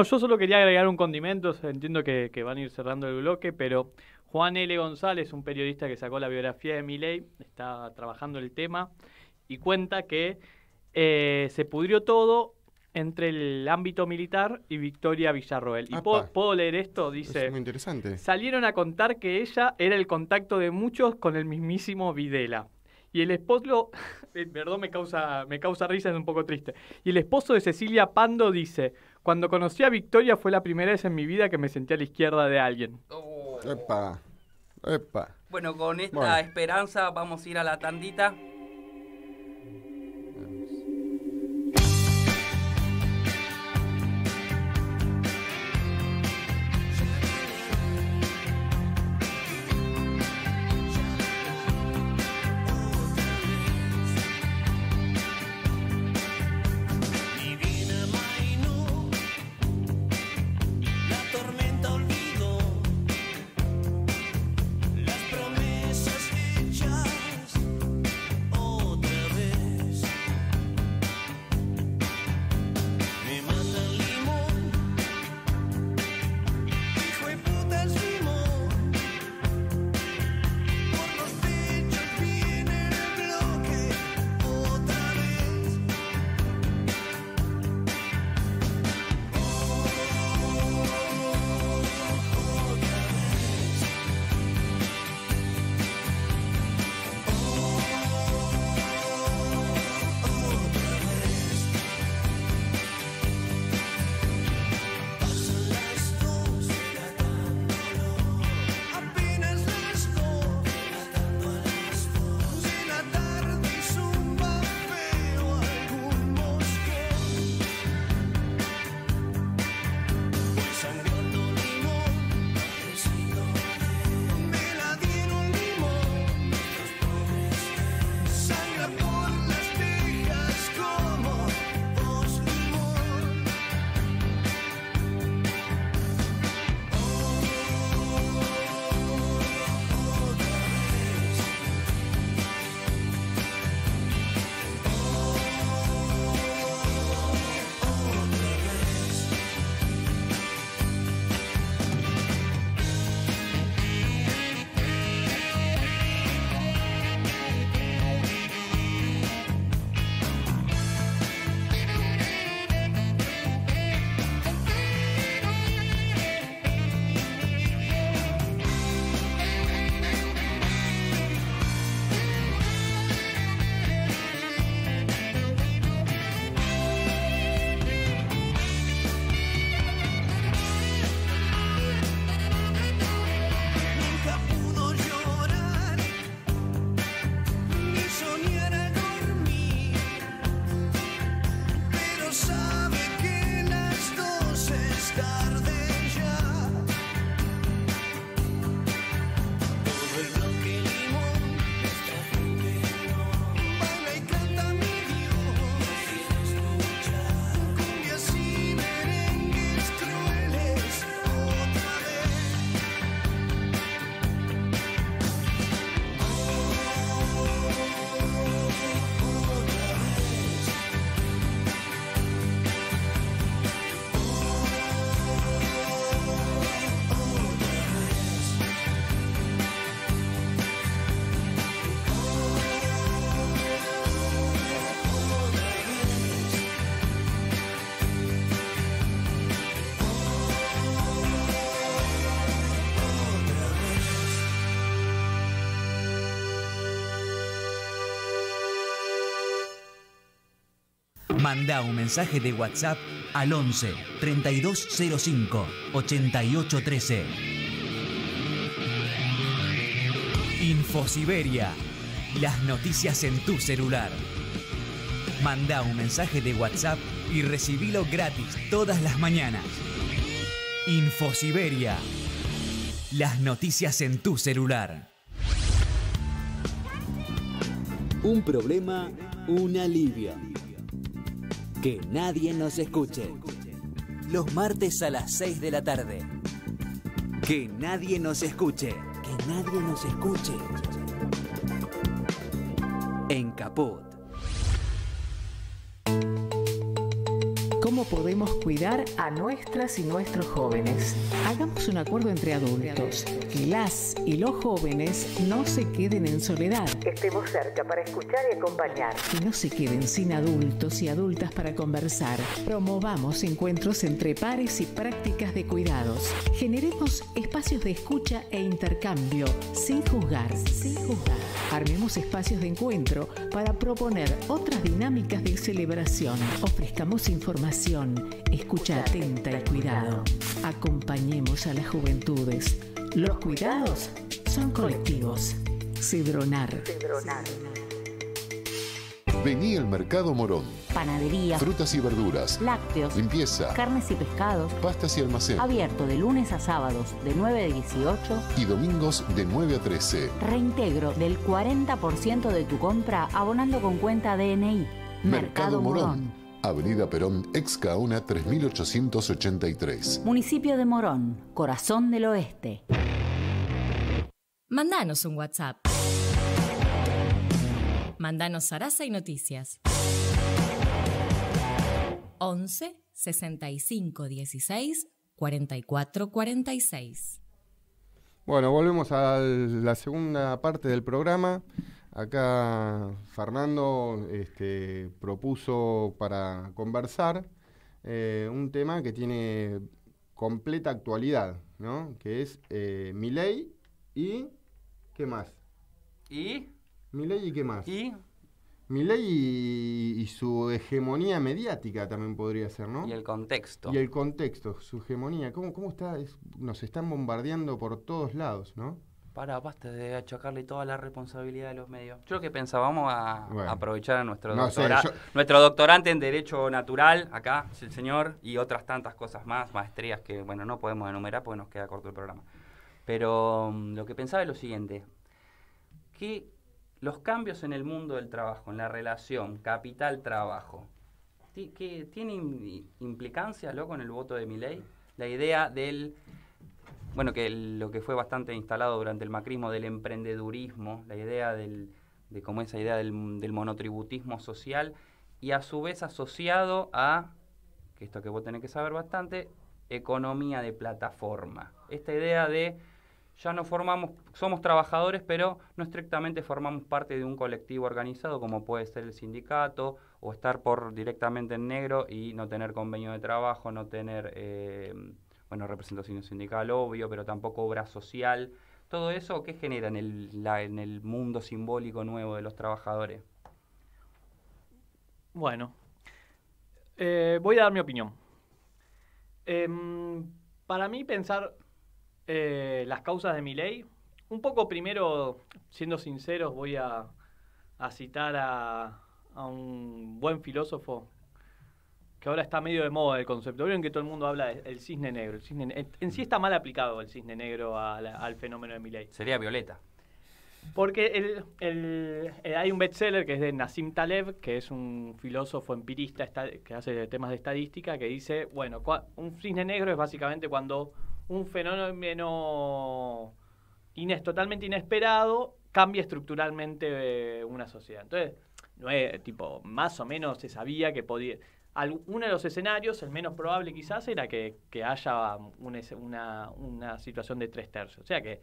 yo solo quería agregar un condimento. Entiendo que van a ir cerrando el bloque, pero Juan L. González, un periodista que sacó la biografía de Milei, está trabajando el tema y cuenta que se pudrió todo entre el ámbito militar y Victoria Villarroel. Y puedo leer esto, dice... Es muy interesante. Salieron a contar que ella era el contacto de muchos con el mismísimo Videla. Y el esposo... perdón, me causa risa, es un poco triste. Y el esposo de Cecilia Pando dice: cuando conocí a Victoria fue la primera vez en mi vida que me senté a la izquierda de alguien. Epa. Bueno, con esta esperanza vamos a ir a la tandita. Manda un mensaje de WhatsApp al 11 3205 8813. Infosiberia. Las noticias en tu celular. Manda un mensaje de WhatsApp y recibilo gratis todas las mañanas. Infosiberia. Las noticias en tu celular. Un problema, un alivio. Que nadie nos escuche. Los martes a las 6 de la tarde. Que nadie nos escuche. Que nadie nos escuche. En Caput. ¿Cómo podemos cuidar a nuestras y nuestros jóvenes? Hagamos un acuerdo entre adultos, que las y los jóvenes no se queden en soledad. Estemos cerca para escuchar y acompañar. Que no se queden sin adultos y adultas para conversar. Promovamos encuentros entre pares y prácticas de cuidados. Generemos espacios de escucha e intercambio, sin juzgar, Armemos espacios de encuentro para proponer otras dinámicas de celebración. Ofrezcamos información, escucha atenta y cuidado. Acompañemos a las juventudes. Los cuidados son colectivos. Cedronar. Vení al Mercado Morón. Panadería, Frutas y verduras, lácteos, limpieza, carnes y pescados, pastas y almacén. Abierto de lunes a sábados de 9 a 18 y domingos de 9 a 13. Reintegro del 40% de tu compra abonando con cuenta DNI. Mercado Morón. Avenida Perón, ex Caona 3883. Municipio de Morón, corazón del oeste. Mandanos un WhatsApp. Mandanos Sarasa y Noticias. 11 65 16 44 46. Bueno, volvemos a la segunda parte del programa. Acá Fernando propuso para conversar un tema que tiene completa actualidad, ¿no? Que es Milei y ¿qué más? Milei y ¿qué más? Milei y su hegemonía mediática también podría ser, ¿no? Y el contexto. Y el contexto, su hegemonía. ¿Cómo está? Nos están bombardeando por todos lados, ¿no? Basta de achacarle toda la responsabilidad de los medios. Yo lo que pensaba, vamos a aprovechar a nuestro doctorante en Derecho Natural, acá, es el señor, y otras tantas cosas más, maestrías que, bueno, no podemos enumerar porque nos queda corto el programa. Pero lo que pensaba es lo siguiente, que los cambios en el mundo del trabajo, en la relación capital-trabajo, ¿tiene implicancias con el voto de Milei? La idea del... Bueno, que lo que fue bastante instalado durante el macrismo del emprendedurismo, la idea de cómo esa idea del monotributismo social, y a su vez asociado a, que esto que vos tenés que saber bastante, economía de plataforma. Esta idea de ya no somos trabajadores, pero no estrictamente formamos parte de un colectivo organizado, como puede ser el sindicato, o estar directamente en negro y no tener convenio de trabajo, no tener... representación sindical, obvio, pero tampoco obra social. Todo eso, ¿qué genera en el mundo simbólico nuevo de los trabajadores? Bueno, voy a dar mi opinión. Para mí pensar las causas de Milei, un poco primero, siendo sinceros, voy a citar a un buen filósofo que ahora está medio de moda el concepto. Vieron que todo el mundo habla del cisne negro. En sí está mal aplicado el cisne negro al fenómeno de Milei. Sería Violeta. Porque hay un bestseller que es de Nassim Taleb, que es un filósofo empirista que hace temas de estadística, que dice, bueno, un cisne negro es básicamente cuando un fenómeno totalmente inesperado cambia estructuralmente una sociedad. Entonces, no es más o menos se sabía que podía... Uno de los escenarios, el menos probable quizás, era que haya una situación de 3/3. O sea que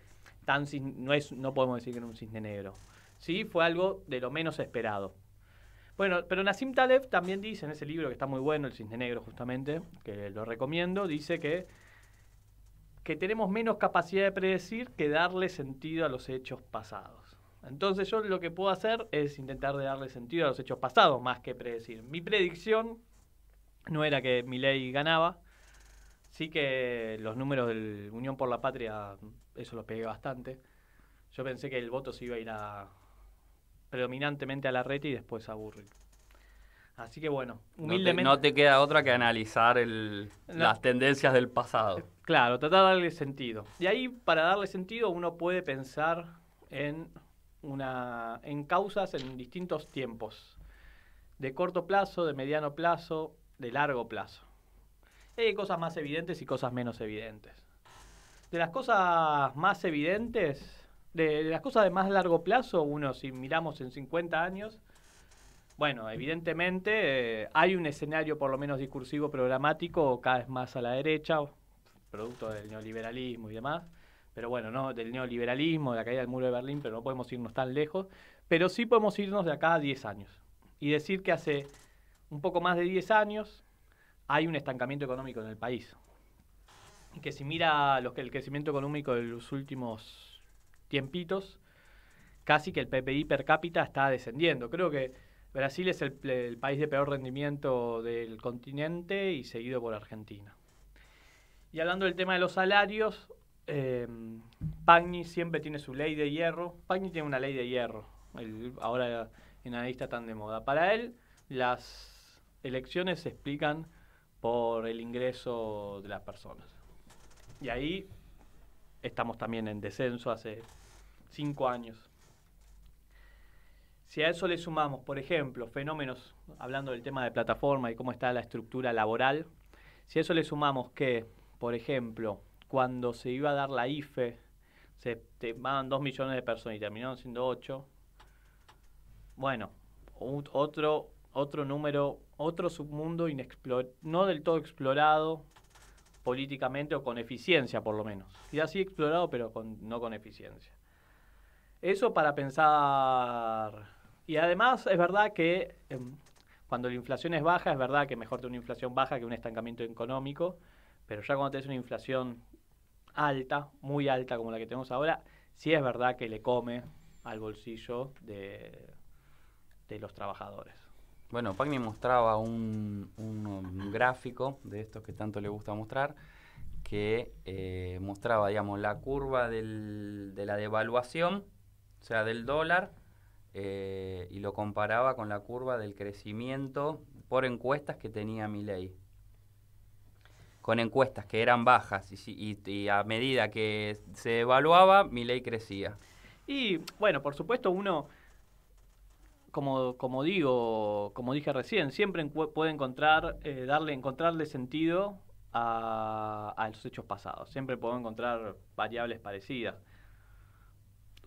no podemos decir que era un cisne negro. Sí, fue algo de lo menos esperado. Bueno, pero Nassim Taleb también dice en ese libro, que está muy bueno, El cisne negro justamente, que lo recomiendo, dice que tenemos menos capacidad de predecir que darle sentido a los hechos pasados. Entonces yo lo que puedo hacer es intentar de darle sentido a los hechos pasados más que predecir. Mi predicción no era que Milei ganaba, sí que los números del Unión por la Patria, eso lo pegué bastante. Yo pensé que el voto se iba a ir predominantemente a Larreta y después a Burri. Así que bueno, humildemente... No te queda otra que analizar las tendencias del pasado. Claro, tratar de darle sentido. Y ahí, para darle sentido, uno puede pensar en causas en distintos tiempos. De corto plazo, de mediano plazo, de largo plazo. Hay cosas más evidentes y cosas menos evidentes. De las cosas más evidentes, de las cosas de más largo plazo, si miramos en 50 años... Bueno, evidentemente hay un escenario por lo menos discursivo programático cada vez más a la derecha, producto del neoliberalismo y demás, pero bueno, no del neoliberalismo, de la caída del muro de Berlín, pero no podemos irnos tan lejos, pero sí podemos irnos de acá a 10 años y decir que hace un poco más de 10 años hay un estancamiento económico en el país. Que si mira el crecimiento económico de los últimos tiempitos, casi que el PPI per cápita está descendiendo. Creo que Brasil es el país de peor rendimiento del continente y seguido por Argentina. Y hablando del tema de los salarios, Pagni siempre tiene su ley de hierro. Pagni tiene una ley de hierro, ahora en analista tan de moda. Para él, las elecciones se explican por el ingreso de las personas. Y ahí estamos también en descenso hace 5 años. Si a eso le sumamos, por ejemplo, fenómenos, hablando del tema de plataforma y cómo está la estructura laboral, si a eso le sumamos que, por ejemplo, cuando se iba a dar la IFE, se estimaban 2 millones de personas y terminaron siendo 8, bueno, otro número, otro submundo no del todo explorado políticamente o con eficiencia por lo menos. Quizás sí explorado, pero no con eficiencia. Eso para pensar... Y además es verdad que cuando la inflación es baja, es verdad que mejor tener una inflación baja que un estancamiento económico, pero ya cuando tenés una inflación alta, muy alta como la que tenemos ahora, sí es verdad que le come al bolsillo de los trabajadores. Bueno, Pagni mostraba un gráfico de estos que tanto le gusta mostrar, que mostraba, digamos, la curva de la devaluación, o sea, del dólar, y lo comparaba con la curva del crecimiento por encuestas que tenía Milei. Con encuestas que eran bajas y a medida que se evaluaba, Milei crecía. Y bueno, por supuesto uno, como dije recién, siempre puede encontrarle sentido a los hechos pasados. Siempre puedo encontrar variables parecidas.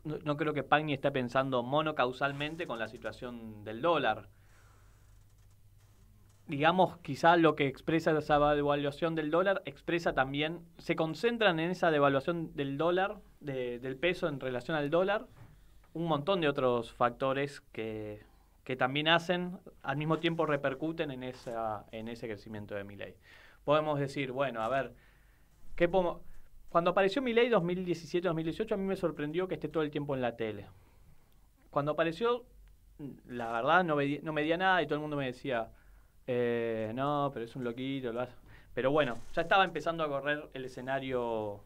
No creo que Pagni esté pensando monocausalmente con la situación del dólar. Digamos, quizá lo que expresa esa devaluación del dólar, se concentran en esa devaluación del dólar, del peso en relación al dólar, un montón de otros factores que también al mismo tiempo repercuten en ese crecimiento de Milei. Podemos decir, bueno, a ver, ¿qué podemos...? Cuando apareció Milei 2017-2018, a mí me sorprendió que esté todo el tiempo en la tele. Cuando apareció, la verdad, no medía nada y todo el mundo me decía, no, pero es un loquito. Pero bueno, ya estaba empezando a correr el escenario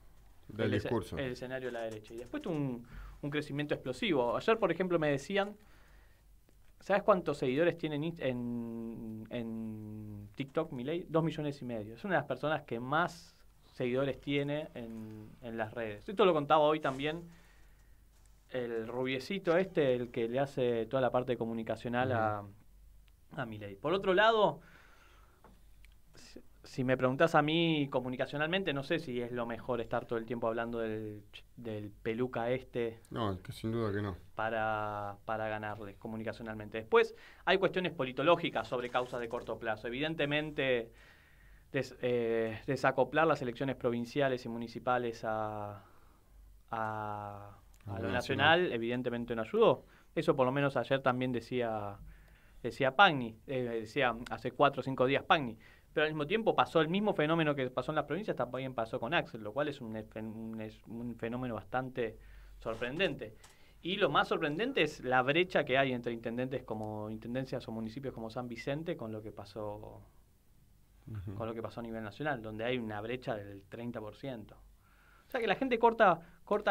del discurso. El escenario de la derecha. Y después tuvo un crecimiento explosivo. Ayer, por ejemplo, me decían, ¿sabes cuántos seguidores tienen en TikTok Milei? 2,5 millones. Es una de las personas que más seguidores tiene en las redes. Esto lo contaba hoy también el rubiecito el que le hace toda la parte comunicacional a Milei. Por otro lado, si me preguntás a mí comunicacionalmente, no sé si es lo mejor estar todo el tiempo hablando del peluca No, que sin duda que no. Para ganarle comunicacionalmente. Después hay cuestiones politológicas sobre causas de corto plazo. Evidentemente, desacoplar las elecciones provinciales y municipales a lo nacional, evidentemente no ayudó. Eso por lo menos ayer también decía Pagni, decía hace 4 o 5 días Pagni. Pero al mismo tiempo pasó el mismo fenómeno que pasó en las provincias, también pasó con Axel, lo cual es un fenómeno bastante sorprendente. Y lo más sorprendente es la brecha que hay entre intendencias o municipios como San Vicente con lo que pasó con lo que pasó a nivel nacional, donde hay una brecha del 30%. O sea que la gente corta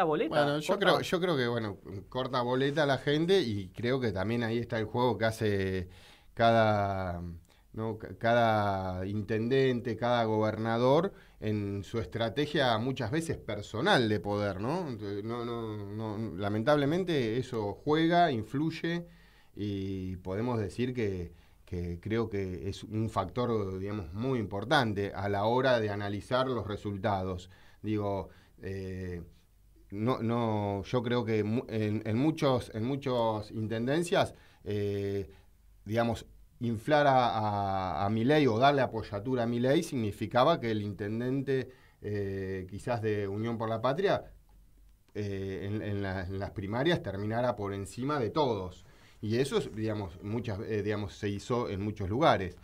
boleta. Bueno, yo creo que bueno, corta boleta la gente, y creo que también ahí está el juego que hace cada intendente, cada gobernador en su estrategia muchas veces personal de poder, ¿no? Lamentablemente eso juega, influye, y podemos decir que creo que es un factor, digamos, muy importante a la hora de analizar los resultados. Digo, yo creo que en muchas intendencias, digamos, inflar a Milei o darle apoyatura a Milei significaba que el intendente quizás de Unión por la Patria en las primarias terminara por encima de todos. Y eso, digamos, se hizo en muchos lugares,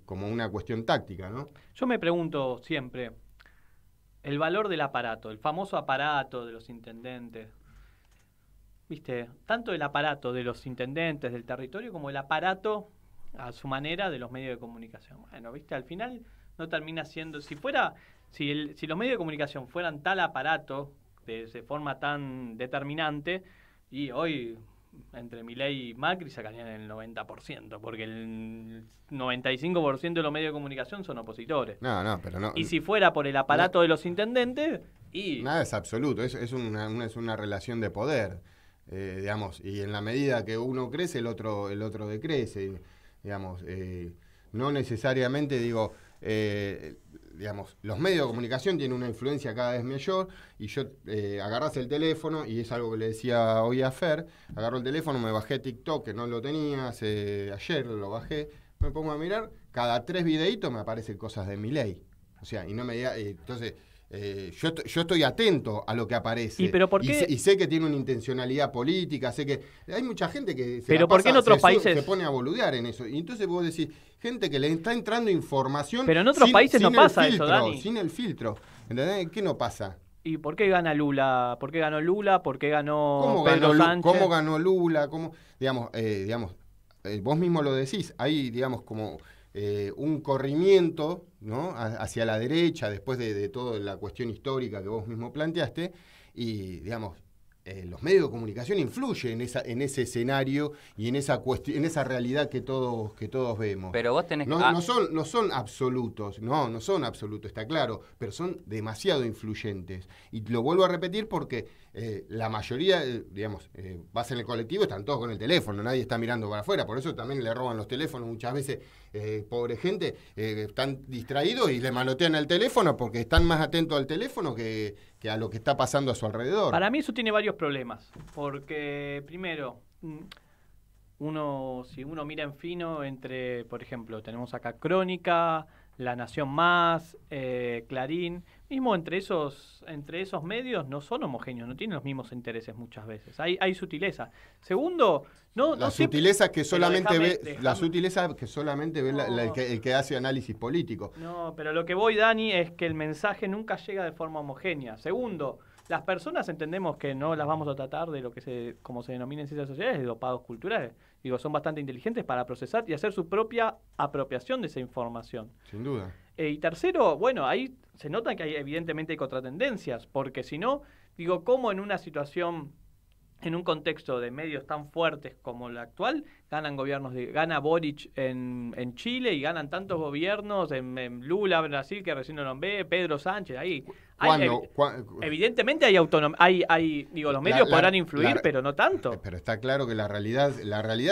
como una cuestión táctica, ¿no? Yo me pregunto siempre, el valor del aparato, el famoso aparato de los intendentes. ¿Viste? Tanto el aparato de los intendentes del territorio como el aparato, a su manera, de los medios de comunicación. Bueno, ¿viste? Al final no termina siendo... Si los medios de comunicación fueran tal aparato, de forma tan determinante, y hoy entre Milei y Macri sacarían el 90%, porque el 95% de los medios de comunicación son opositores. Pero no. Y si fuera por el aparato de los intendentes... Nada es absoluto, es una relación de poder, digamos, y en la medida que uno crece, el otro decrece, digamos, no necesariamente, digo, digamos, los medios de comunicación tienen una influencia cada vez mayor, y yo agarras el teléfono, y es algo que le decía hoy a Fer, agarro el teléfono, me bajé TikTok, que no lo tenía, ayer lo bajé, me pongo a mirar, cada 3 videitos me aparecen cosas de Milei, o sea, y no me diga, entonces... yo estoy atento a lo que aparece. Y sé que tiene una intencionalidad política, sé que hay mucha gente que se pone a boludear en eso. Y entonces vos decís, gente que le está entrando información. Pero en otros países no pasa eso, Dani. Sin el filtro. ¿Entendés? ¿Qué no pasa? ¿Y por qué gana Lula? ¿Por qué ganó Lula? ¿Por qué ganó Pedro Sánchez? ¿Cómo ganó Lula? Digamos, vos mismo lo decís, hay, digamos, como... un corrimiento, ¿no?, hacia la derecha después de toda la cuestión histórica que vos mismo planteaste, y digamos, los medios de comunicación influyen en ese escenario y en esa realidad que todos vemos. Pero vos tenés no son absolutos, no son absolutos, está claro, pero son demasiado influyentes. Y lo vuelvo a repetir porque la mayoría, digamos, vas en el colectivo, están todos con el teléfono, nadie está mirando para afuera, por eso también le roban los teléfonos muchas veces, pobre gente, están distraídos y le manotean el teléfono porque están más atentos al teléfono que a lo que está pasando a su alrededor. Para mí eso tiene varios problemas, porque primero, si uno mira en fino por ejemplo, tenemos acá Crónica, La Nación Más, Clarín, mismo entre esos medios no son homogéneos, no tienen los mismos intereses muchas veces, hay sutileza. Segundo, las sutilezas que solamente ve el que hace análisis político. No, pero lo que voy, Dani, es que el mensaje nunca llega de forma homogénea. Segundo, las personas entendemos que no las vamos a tratar de lo que como se denomina en ciencias sociales, de dopados culturales. Digo, son bastante inteligentes para procesar y hacer su propia apropiación de esa información. Sin duda. Y tercero, bueno, ahí se nota que evidentemente hay contratendencias, porque si no, digo, ¿cómo en una situación, en un contexto de medios tan fuertes como el actual, gana Boric en Chile y ganan tantos gobiernos, en Lula, Brasil, que recién lo nombré, Pedro Sánchez, ahí? Evidentemente hay autonomía, los medios podrán influir, pero no tanto. Pero está claro que la realidad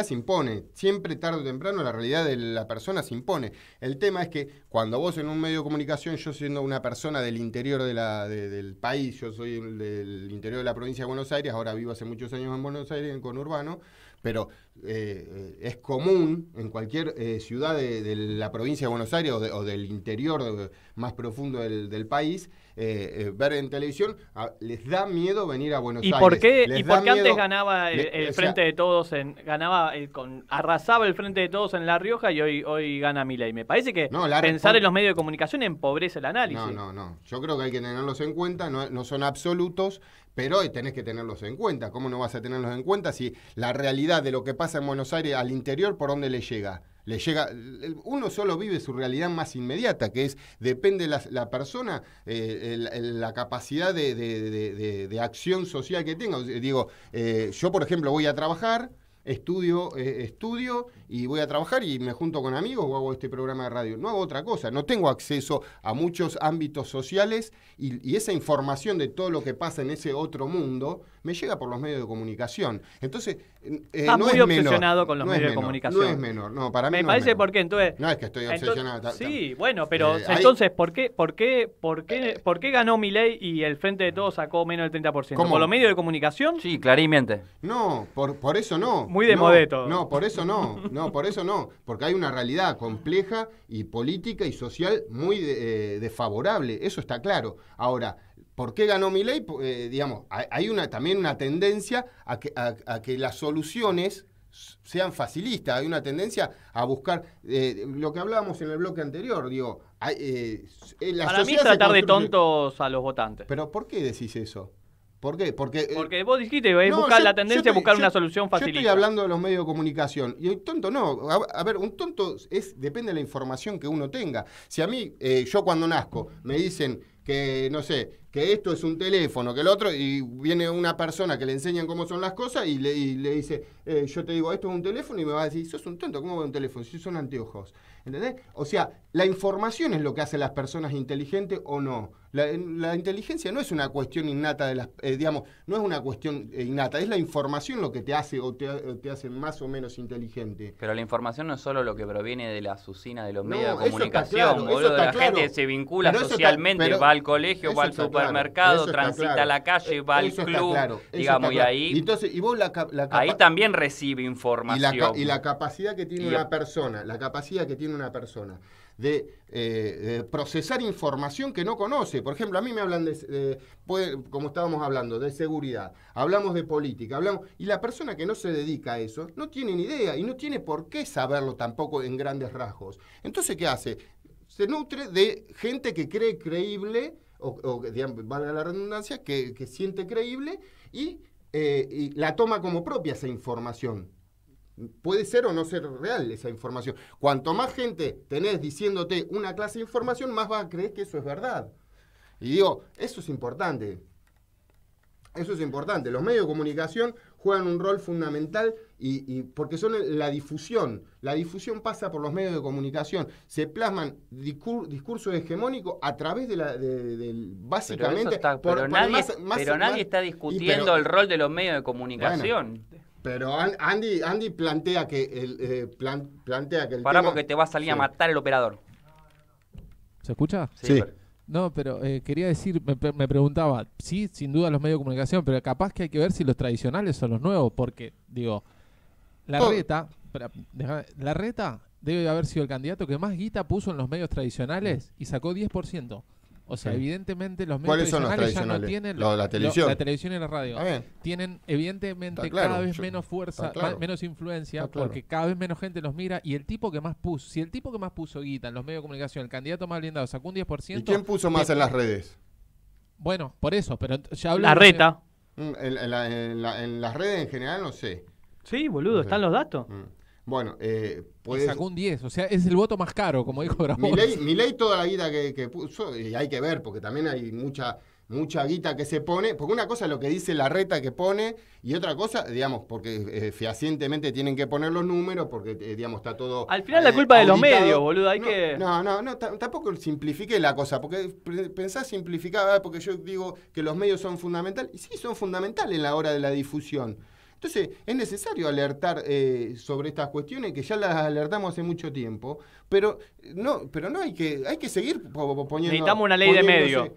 se impone. Siempre, tarde o temprano, la realidad de la persona se impone. El tema es que cuando vos en un medio de comunicación, yo siendo una persona del interior del país, yo soy del interior de la provincia de Buenos Aires, ahora vivo hace muchos años en Buenos Aires, en conurbano, pero es común en cualquier ciudad de la provincia de Buenos Aires o del interior más profundo del país, ver en televisión, les da miedo venir a Buenos Aires. ¿Por qué antes ganaba el Frente de Todos, arrasaba el Frente de Todos en La Rioja y hoy gana Milei? Me parece que pensar en los medios de comunicación empobrece el análisis. No. Yo creo que hay que tenerlos en cuenta, no son absolutos, pero tenés que tenerlos en cuenta. ¿Cómo no vas a tenerlos en cuenta si la realidad de lo que pasa en Buenos Aires al interior, por dónde le llega? Uno solo vive su realidad más inmediata, que es, depende la persona, la capacidad de acción social que tenga. Digo, yo por ejemplo voy a trabajar, estudio y voy a trabajar y me junto con amigos o hago este programa de radio. No hago otra cosa, no tengo acceso a muchos ámbitos sociales y esa información de todo lo que pasa en ese otro mundo me llega por los medios de comunicación. Entonces, estás no muy es obsesionado menor, con los no medios es de menor, comunicación. No es menor, no, para mí me no parece es menor. porque entonces... No es que estoy obsesionado. Sí, bueno, pero entonces, ¿por qué ganó Milei y el Frente de Todos sacó menos del 30%? ¿Cómo? ¿Por los medios de comunicación? Sí, claramente. No, por eso no. Muy de modesto. No, por eso no. No, por eso no. Porque hay una realidad compleja y política y social muy desfavorable. Eso está claro. Ahora, ¿por qué ganó Milei? Digamos, hay también una tendencia a que las soluciones sean facilistas. Hay una tendencia a buscar lo que hablábamos en el bloque anterior. Digo, para mí es tratar de tontos a los votantes. ¿Pero por qué decís eso? ¿Por qué? Porque vos dijiste que buscar la tendencia a buscar una solución facilita. Yo estoy hablando de los medios de comunicación. Y un tonto no. A ver, un tonto depende de la información que uno tenga. Si a mí, yo cuando nazco, me dicen que, no sé, que esto es un teléfono, que el otro, y viene una persona que le enseñan cómo son las cosas y le dice, yo te digo, esto es un teléfono, y me va a decir, sos un tonto, ¿cómo ves un teléfono? Si son anteojos. ¿Entendés? O sea, la información es lo que hace a las personas inteligentes o no. La inteligencia no es una cuestión innata de las, digamos, no es una cuestión innata, es la información lo que te hace o te hace más o menos inteligente. Pero la información no es solo lo que proviene de la usina de los medios de eso comunicación, está claro, boludo. La claro. gente se vincula socialmente, va al colegio, va al supermercado, transita a la calle, va al club, digamos, y ahí entonces, y vos ahí también recibe información. Y la capacidad que tiene una persona, de procesar información que no conoce. Por ejemplo, a mí me hablan como estábamos hablando, de seguridad, hablamos de política, y la persona que no se dedica a eso no tiene ni idea y no tiene por qué saberlo tampoco en grandes rasgos. Entonces, ¿qué hace? Se nutre de gente que cree creíble, o digamos, valga la redundancia, que siente creíble y la toma como propia esa información. Puede ser o no ser real esa información. Cuanto más gente tenés diciéndote una clase de información, más vas a creer que eso es verdad. Y digo, eso es importante. Eso es importante. Los medios de comunicación juegan un rol fundamental y porque son la difusión. La difusión pasa por los medios de comunicación. Se plasman discursos hegemónicos a través básicamente... Pero nadie está discutiendo el rol de los medios de comunicación. Bueno, pero Andy plantea que el Pará, tema... porque te va a salir a matar el operador. ¿Se escucha? Sí. No, pero quería decir, me preguntaba, sí, sin duda los medios de comunicación, pero capaz que hay que ver si los tradicionales son los nuevos, porque, digo, la Reta debe haber sido el candidato que más guita puso en los medios tradicionales y sacó 10%. O sea, evidentemente los medios tradicionales ya no tienen... La televisión. La televisión y la radio. Tienen evidentemente cada vez menos fuerza, menos influencia, porque cada vez menos gente los mira. Y el tipo que más puso... Si el tipo que más puso guita en los medios de comunicación, el candidato más blindado, sacó un 10%... ¿Y quién puso más en las redes? Bueno, por eso, pero ya hablo... La Reta. En las redes en general no sé. Sí, boludo, no sé. ¿Están los datos? Bueno, sacó un 10, o sea, es el voto más caro, como dijo Bravo. Milei toda la guita que puso, y hay que ver, porque también hay mucha guita que se pone, porque una cosa es lo que dice la Reta que pone, y otra cosa, digamos, porque fehacientemente tienen que poner los números, porque, digamos, está todo... Al final la culpa auditado. De los medios, boludo, No, tampoco simplifique la cosa, porque pensás simplificar, porque yo digo que los medios son fundamentales, y sí, son fundamentales en la hora de la difusión. Entonces, es necesario alertar sobre estas cuestiones que ya las alertamos hace mucho tiempo, pero no hay que seguir poniendo... Necesitamos una ley de medio.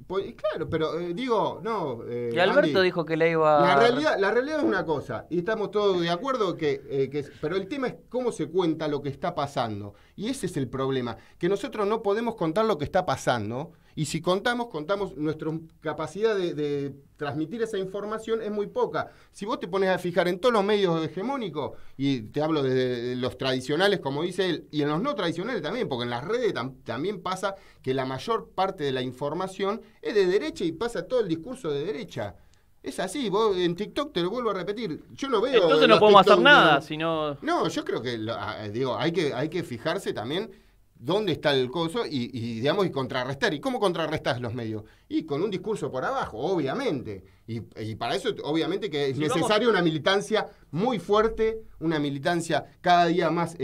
Claro, pero digo, no... y Alberto Andy, dijo que le iba a... La realidad es una cosa, y estamos todos de acuerdo pero el tema es cómo se cuenta lo que está pasando. Y ese es el problema, que nosotros no podemos contar lo que está pasando, y si contamos nuestra capacidad de transmitir esa información es muy poca. Si vos te pones a fijar en todos los medios hegemónicos, y te hablo de los tradicionales, como dice él, y en los no tradicionales también, porque en las redes también pasa que la mayor parte de la información es de derecha y pasa todo el discurso de derecha. Es así, vos en TikTok te lo vuelvo a repetir. Yo no veo. Entonces no podemos hacer nada, sino. No, yo creo que digo, hay que fijarse también dónde está el coso y digamos, y contrarrestar. ¿Y cómo contrarrestás los medios? Y con un discurso por abajo, obviamente. Y para eso, obviamente, que es necesaria una militancia muy fuerte, una militancia cada día más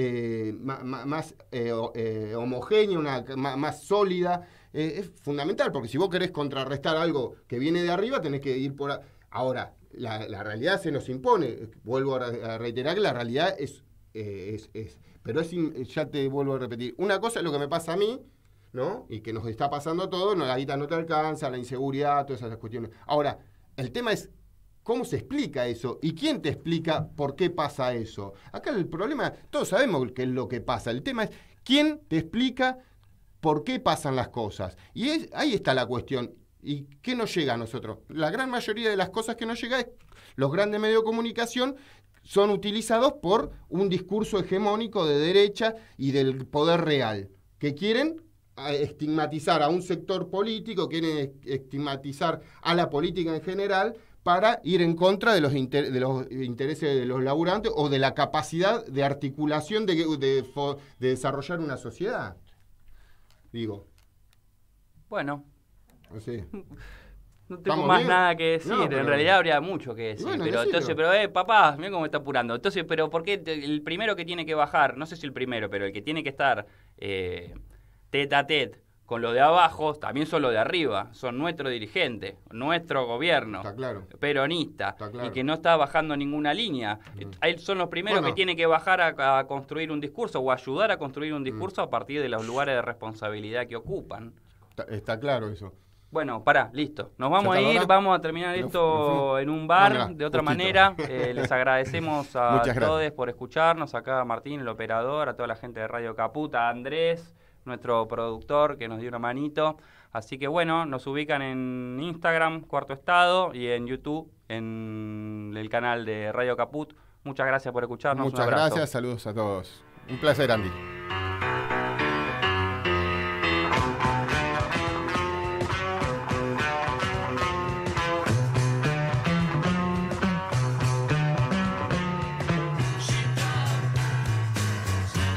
homogénea, más sólida. Es fundamental, porque si vos querés contrarrestar algo que viene de arriba, tenés que ir por... Ahora, la realidad se nos impone. Vuelvo a reiterar que la realidad pero ya te vuelvo a repetir. Una cosa es lo que me pasa a mí, ¿no? Y que nos está pasando a todos, la guita no te alcanza, la inseguridad, todas esas cuestiones. Ahora, el tema es cómo se explica eso y quién te explica por qué pasa eso. Acá el problema, todos sabemos qué es lo que pasa. El tema es quién te explica por qué pasan las cosas. Y ahí está la cuestión. ¿Y qué nos llega a nosotros? La gran mayoría de las cosas que nos llega es los grandes medios de comunicación son utilizados por un discurso hegemónico de derecha y del poder real, que quieren estigmatizar a un sector político, quieren estigmatizar a la política en general para ir en contra de los intereses de los laburantes o de la capacidad de articulación de desarrollar una sociedad. Digo. Bueno. Sí. No tengo más nada que decir, no, en realidad habría mucho que decir, bueno, pero entonces, papá, mira cómo me está apurando. Entonces, pero ¿por qué el primero que tiene que bajar, no sé si el primero, pero el que tiene que estar tete a tete con lo de abajo, también son los de arriba, son nuestros dirigentes, nuestro gobierno, está claro, peronista, está claro, y que no está bajando ninguna línea. Son los primeros que tienen que bajar a construir un discurso o ayudar a construir un discurso a partir de los lugares de responsabilidad que ocupan. Está claro eso. Bueno, listo. Nos vamos a ir, vamos a terminar esto en un bar, de otra manera. Les agradecemos a todos por escucharnos, acá a Martín, el operador, a toda la gente de Radio Caput, a Andrés, nuestro productor, que nos dio una manito. Así que bueno, nos ubican en Instagram, Cuarto Estado, y en YouTube, en el canal de Radio Caput. Muchas gracias por escucharnos. Muchas gracias, saludos a todos. Un placer, Andy.